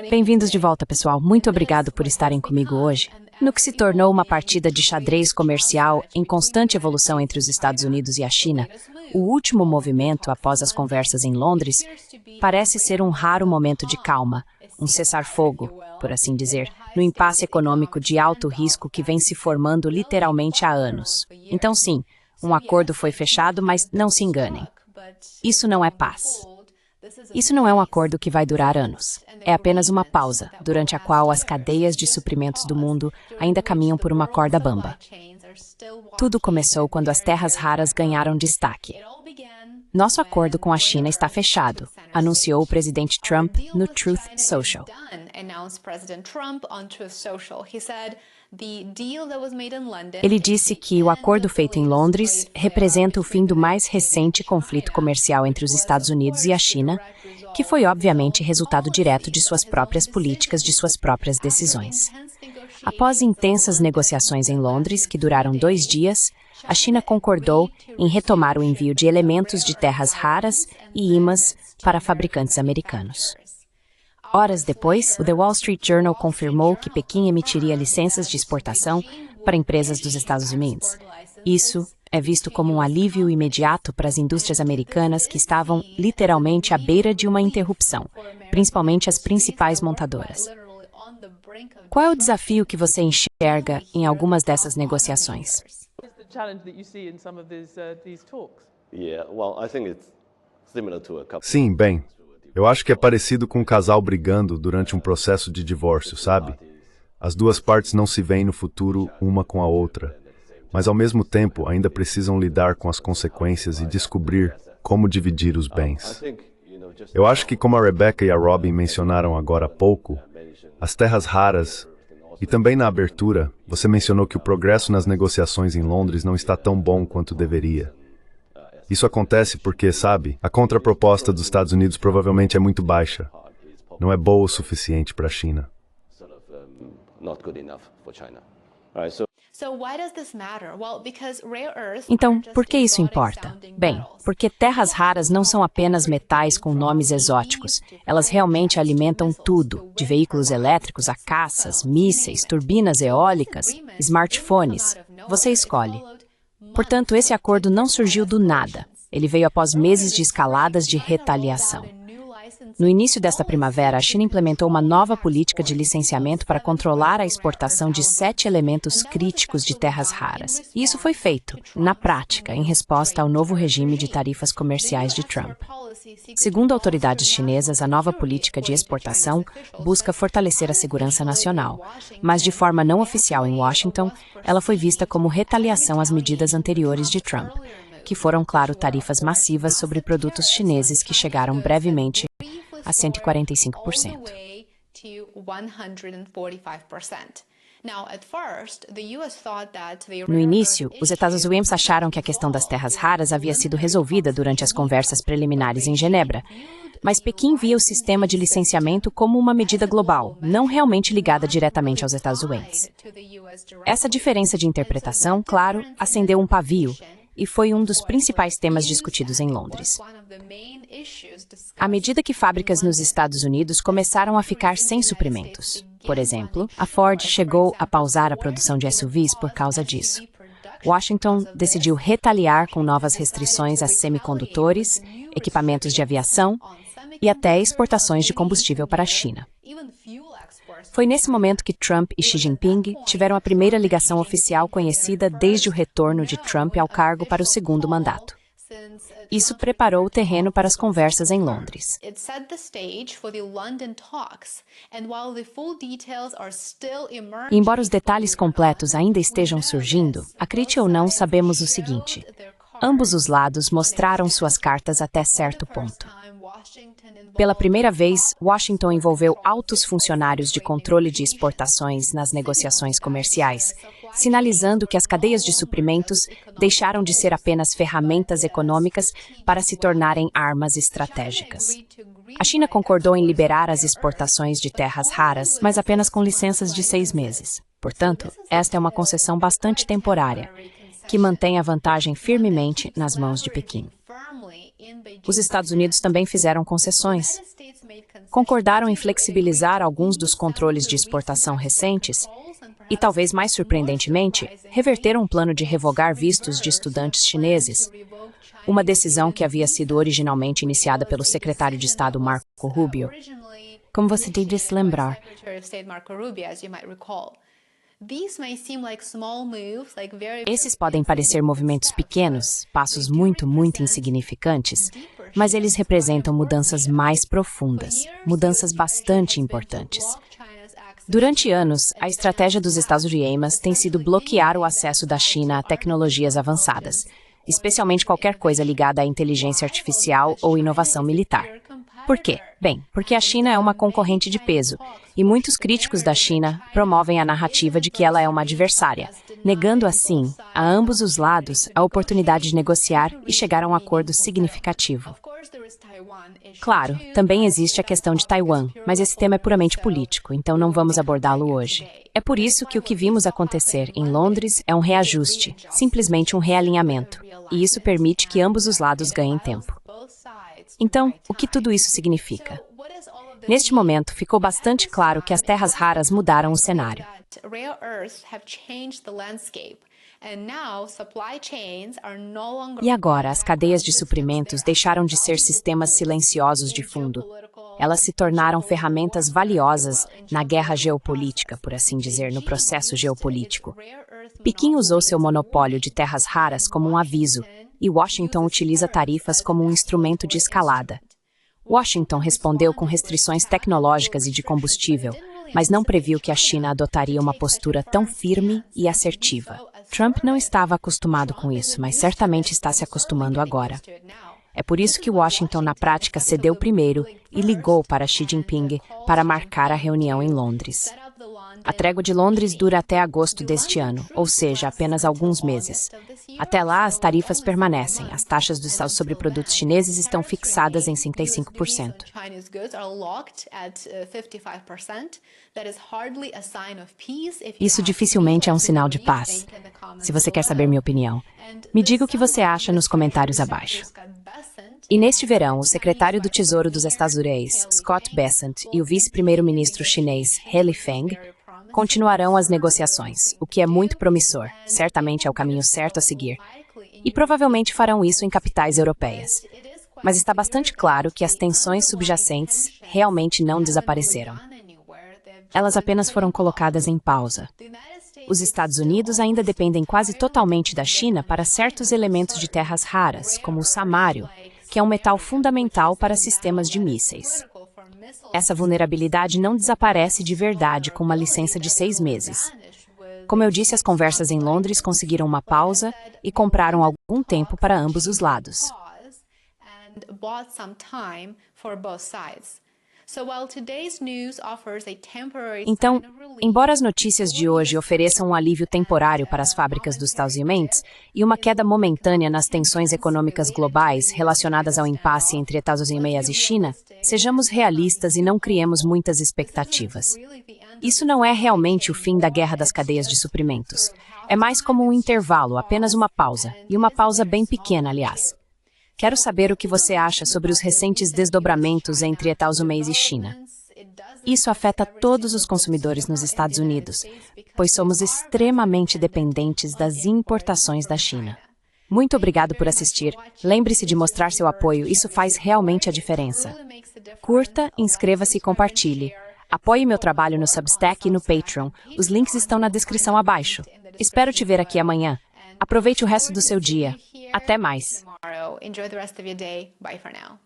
Bem-vindos de volta, pessoal. Muito obrigado por estarem comigo hoje. No que se tornou uma partida de xadrez comercial em constante evolução entre os Estados Unidos e a China, o último movimento após as conversas em Londres parece ser um raro momento de calma, um cessar-fogo, por assim dizer, no impasse econômico de alto risco que vem se formando literalmente há anos. Então, sim, um acordo foi fechado, mas não se enganem. Isso não é paz. Isso não é um acordo que vai durar anos. É apenas uma pausa, durante a qual as cadeias de suprimentos do mundo ainda caminham por uma corda bamba. Tudo começou quando as terras raras ganharam destaque. Nosso acordo com a China está fechado, anunciou o presidente Trump no Truth Social. Ele disse que o acordo feito em Londres representa o fim do mais recente conflito comercial entre os Estados Unidos e a China, que foi obviamente resultado direto de suas próprias políticas, de suas próprias decisões. Após intensas negociações em Londres, que duraram 2 dias, a China concordou em retomar o envio de elementos de terras raras e imãs para fabricantes americanos. Horas depois, o The Wall Street Journal confirmou que Pequim emitiria licenças de exportação para empresas dos Estados Unidos. Isso é visto como um alívio imediato para as indústrias americanas que estavam literalmente à beira de uma interrupção, principalmente as principais montadoras. Qual é o desafio que você enxerga em algumas dessas negociações? Sim, bem, eu acho que é parecido com um casal brigando durante um processo de divórcio, sabe? As duas partes não se veem no futuro uma com a outra, mas ao mesmo tempo ainda precisam lidar com as consequências e descobrir como dividir os bens. Eu acho que, como a Rebecca e a Robin mencionaram agora há pouco, as terras raras, e também na abertura, você mencionou que o progresso nas negociações em Londres não está tão bom quanto deveria. Isso acontece porque, sabe, a contraproposta dos Estados Unidos provavelmente é muito baixa. Não é boa o suficiente para a China. Então, por que isso importa? Bem, porque terras raras não são apenas metais com nomes exóticos. Elas realmente alimentam tudo, de veículos elétricos a caças, mísseis, turbinas eólicas, smartphones. Você escolhe. Portanto, esse acordo não surgiu do nada. Ele veio após meses de escaladas de retaliação. No início desta primavera, a China implementou uma nova política de licenciamento para controlar a exportação de 7 elementos críticos de terras raras. E isso foi feito, na prática, em resposta ao novo regime de tarifas comerciais de Trump. Segundo autoridades chinesas, a nova política de exportação busca fortalecer a segurança nacional, mas de forma não oficial em Washington, ela foi vista como retaliação às medidas anteriores de Trump, que foram, claro, tarifas massivas sobre produtos chineses que chegaram brevemente a 145%. No início, os Estados Unidos acharam que a questão das terras raras havia sido resolvida durante as conversas preliminares em Genebra, mas Pequim via o sistema de licenciamento como uma medida global, não realmente ligada diretamente aos Estados Unidos. Essa diferença de interpretação, claro, acendeu um pavio, e foi um dos principais temas discutidos em Londres. À medida que fábricas nos Estados Unidos começaram a ficar sem suprimentos. Por exemplo, a Ford chegou a pausar a produção de SUVs por causa disso. Washington decidiu retaliar com novas restrições a semicondutores, equipamentos de aviação e até exportações de combustível para a China. Foi nesse momento que Trump e Xi Jinping tiveram a primeira ligação oficial conhecida desde o retorno de Trump ao cargo para o segundo mandato. Isso preparou o terreno para as conversas em Londres. E embora os detalhes completos ainda estejam surgindo, acredite ou não, sabemos o seguinte: ambos os lados mostraram suas cartas até certo ponto. Pela primeira vez, Washington envolveu altos funcionários de controle de exportações nas negociações comerciais, sinalizando que as cadeias de suprimentos deixaram de ser apenas ferramentas econômicas para se tornarem armas estratégicas. A China concordou em liberar as exportações de terras raras, mas apenas com licenças de 6 meses. Portanto, esta é uma concessão bastante temporária, que mantém a vantagem firmemente nas mãos de Pequim. Os Estados Unidos também fizeram concessões. Concordaram em flexibilizar alguns dos controles de exportação recentes e, talvez mais surpreendentemente, reverteram um plano de revogar vistos de estudantes chineses, uma decisão que havia sido originalmente iniciada pelo secretário de Estado Marco Rubio. Como você deve se lembrar, esses podem parecer movimentos pequenos, passos muito insignificantes, mas eles representam mudanças mais profundas, mudanças bastante importantes. Durante anos, a estratégia dos Estados Unidos tem sido bloquear o acesso da China a tecnologias avançadas, especialmente qualquer coisa ligada à inteligência artificial ou inovação militar. Por quê? Bem, porque a China é uma concorrente de peso, e muitos críticos da China promovem a narrativa de que ela é uma adversária, negando assim, a ambos os lados, a oportunidade de negociar e chegar a um acordo significativo. Claro, também existe a questão de Taiwan, mas esse tema é puramente político, então não vamos abordá-lo hoje. É por isso que o que vimos acontecer em Londres é um reajuste, simplesmente um realinhamento, e isso permite que ambos os lados ganhem tempo. Então, o que tudo isso significa? Neste momento, ficou bastante claro que as terras raras mudaram o cenário. E agora, as cadeias de suprimentos deixaram de ser sistemas silenciosos de fundo. Elas se tornaram ferramentas valiosas na guerra geopolítica, por assim dizer, no processo geopolítico. Pequim usou seu monopólio de terras raras como um aviso, e Washington utiliza tarifas como um instrumento de escalada. Washington respondeu com restrições tecnológicas e de combustível, mas não previu que a China adotaria uma postura tão firme e assertiva. Trump não estava acostumado com isso, mas certamente está se acostumando agora. É por isso que Washington, na prática, cedeu primeiro e ligou para Xi Jinping para marcar a reunião em Londres. A trégua de Londres dura até agosto deste ano, ou seja, apenas alguns meses. Até lá, as tarifas permanecem. As taxas dos Estados sobre produtos chineses estão fixadas em 55%. Isso dificilmente é um sinal de paz. Se você quer saber minha opinião, me diga o que você acha nos comentários abaixo. E neste verão, o secretário do Tesouro dos Estados Unidos, Scott Bessent, e o vice-primeiro-ministro chinês, He Lifeng, continuarão as negociações, o que é muito promissor, certamente é o caminho certo a seguir, e provavelmente farão isso em capitais europeias. Mas está bastante claro que as tensões subjacentes realmente não desapareceram. Elas apenas foram colocadas em pausa. Os Estados Unidos ainda dependem quase totalmente da China para certos elementos de terras raras, como o samário, que é um metal fundamental para sistemas de mísseis. Essa vulnerabilidade não desaparece de verdade com uma licença de 6 meses. Como eu disse, as conversas em Londres conseguiram uma pausa e compraram algum tempo para ambos os lados. Então, embora as notícias de hoje ofereçam um alívio temporário para as fábricas dos Estados Unidos e uma queda momentânea nas tensões econômicas globais relacionadas ao impasse entre Estados Unidos e China, sejamos realistas e não criemos muitas expectativas. Isso não é realmente o fim da guerra das cadeias de suprimentos. É mais como um intervalo, apenas uma pausa, e uma pausa bem pequena, aliás. Quero saber o que você acha sobre os recentes desdobramentos entre Estados Unidos e China. Isso afeta todos os consumidores nos Estados Unidos, pois somos extremamente dependentes das importações da China. Muito obrigado por assistir. Lembre-se de mostrar seu apoio, isso faz realmente a diferença. Curta, inscreva-se e compartilhe. Apoie meu trabalho no Substack e no Patreon. Os links estão na descrição abaixo. Espero te ver aqui amanhã. Aproveite o resto do seu dia. Até mais. Enjoy the rest of your day. Bye for now.